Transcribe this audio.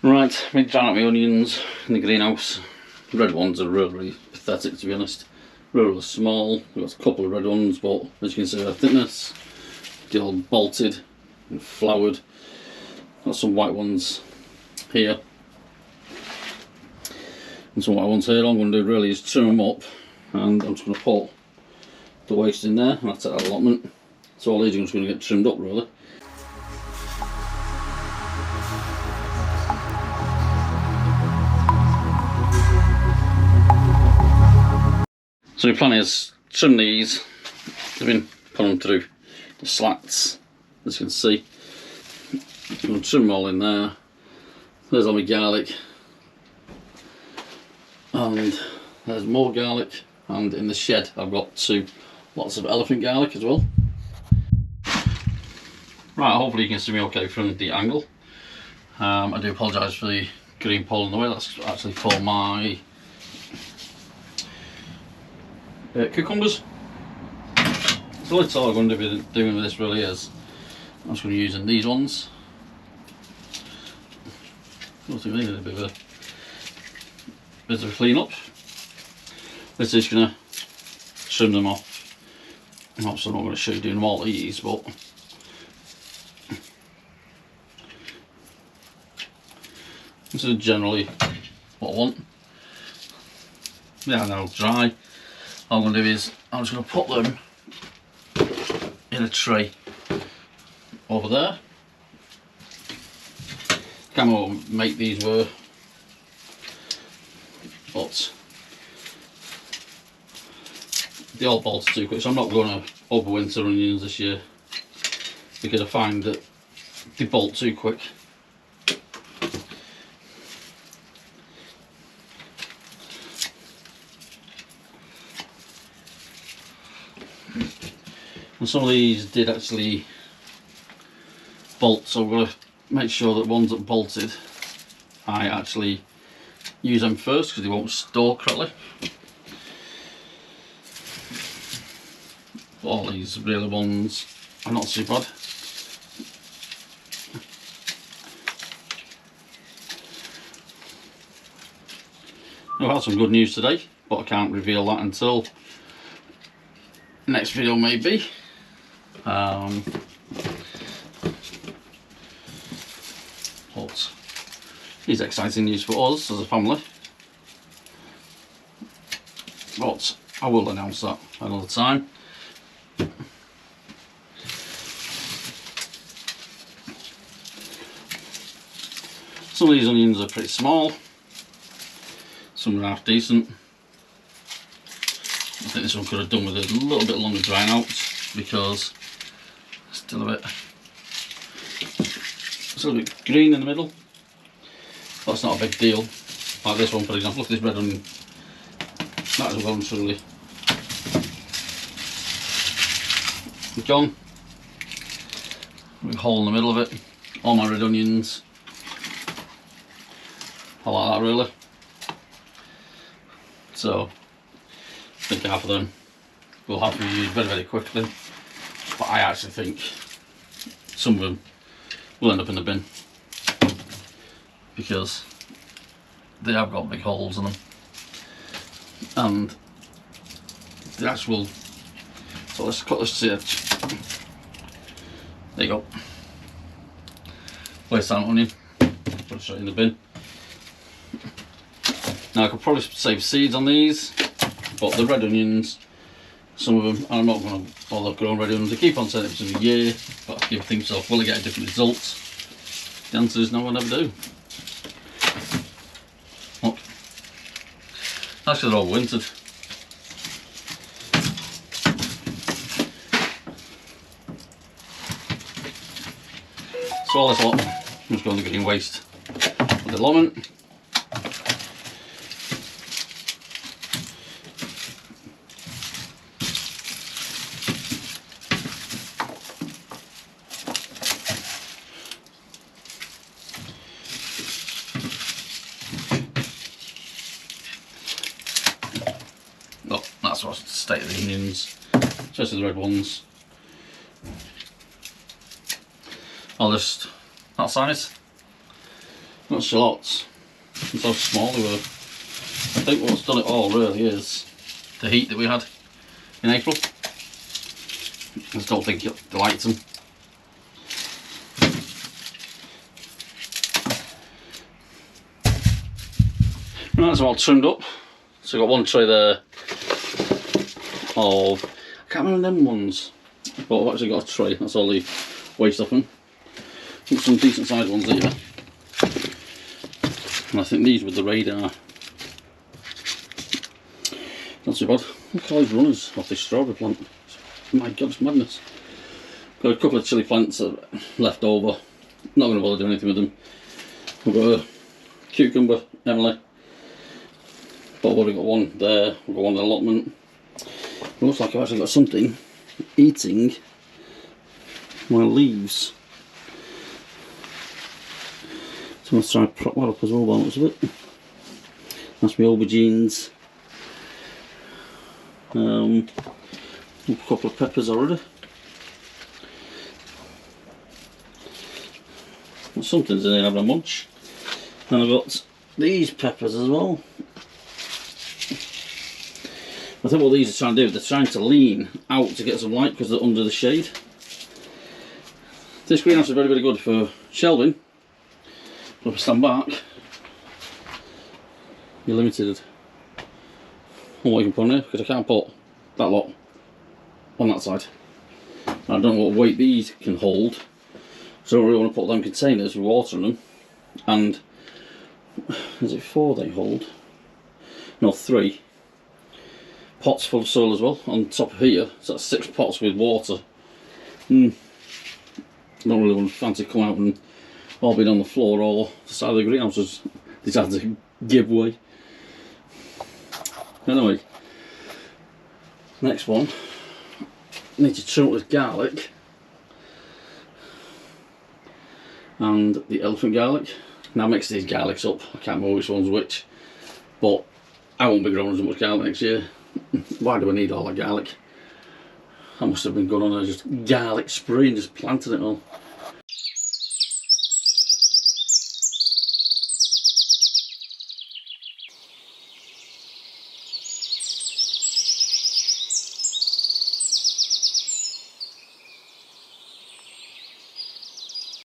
Right, been drying up my onions in the greenhouse. The red ones are really pathetic, to be honest. Really small. We've got a couple of red ones, but as you can see, their thickness, they're all bolted and flowered. Got some white ones here and some white ones here. All I'm going to do really is trim them up, and I'm just going to put the waste in there, and that's our allotment. So all these are just going to get trimmed up really. So my plan is trim these. I've been putting them through the slats, as you can see. I'm going to trim them all in there. There's all my garlic, and there's more garlic, and in the shed I've got lots of elephant garlic as well. Right, hopefully you can see me okay from the angle. I do apologise for the green pole in the way. That's actually for my cucumbers. So that's all I'm going to be doing with this really is I'm just going to be using these ones. I think they need a bit of a clean up. This is going to trim them off. Obviously I'm not going to show you doing them all these, but this is generally what I want. Yeah, now dry. All I'm going to do is I'm just going to put them in a tray over there. Can't remember what make these were, but they all bolted too quick, so I'm not going to overwinter onions this year because I find that they bolt too quick. And some of these did actually bolt, so we're going to make sure that ones that bolted, I actually use them first because they won't store correctly. But all these really ones are not too bad. I've had some good news today, but I can't reveal that until next video maybe. But it's exciting news for us as a family, but I will announce that another time. Some of these onions are pretty small, some are half decent. I think this one could have done with a little bit longer drying out because it's still a bit green in the middle. That's not a big deal. Like this one, for example. Look at this red onion. That is well and truly gone. Big hole in the middle of it. All my red onions. I like that really. So I think half of them will have to be used very, very quickly. But I actually think some of them will end up in the bin because they have got big holes in them, and the actual, so let's cut this here. There you go. Waste that onion, put it straight in the bin. Now I could probably save seeds on these, but the red onions, some of them, I'm not going to bother growing red onions. I keep on saying it for a year, but I keep thinking to myself, will I get a different result? The answer is no, I never do. Look, actually they're all wintered. So all this lot, I'm just going to the green waste for the allotment. That's what state of the onions, especially the red ones. I'll just that size. Not shallots. That's how small they were. I think what's done it all really is the heat that we had in April. I just don't think it liked them. Right, that's all trimmed up. So I've got one tray there of, I can't remember them ones, but I've actually got a tray, that's all the waste off them. Got some decent sized ones here. And I think these with the radar. Not too bad. Look at all these runners off this strawberry plant. My god, it's madness. Got a couple of chilli plants left over. Not going to bother doing anything with them. We've got a cucumber, Emily. But I've already got one there. We've got one in the allotment. It looks like I've actually got something eating my leaves. So I'm going to try and prop that up as well by the looks of it. That's my aubergines. A couple of peppers already. Something's in there having a munch. And I've got these peppers as well. I think what these are trying to do, they're trying to lean out to get some light because they're under the shade. This greenhouse is very, very good for shelving. But if I stand back, you're limited on what you can put on here because I can't put that lot on that side. I don't know what weight these can hold, so I don't really want to put them containers with water in them. And is it 4 they hold? No, 3 pots full of soil as well on top of here, so that's 6 pots with water. I don't really want to fancy come out and all being on the floor or the side of the greenhouses decided to give way. Anyway, next one, I need to trim up this garlic and the elephant garlic. Now I mix these garlics up, I can't remember which one's which, but I won't be growing as much garlic next year. Why do I need all that garlic? I must have been going on just garlic spree and just planting it all.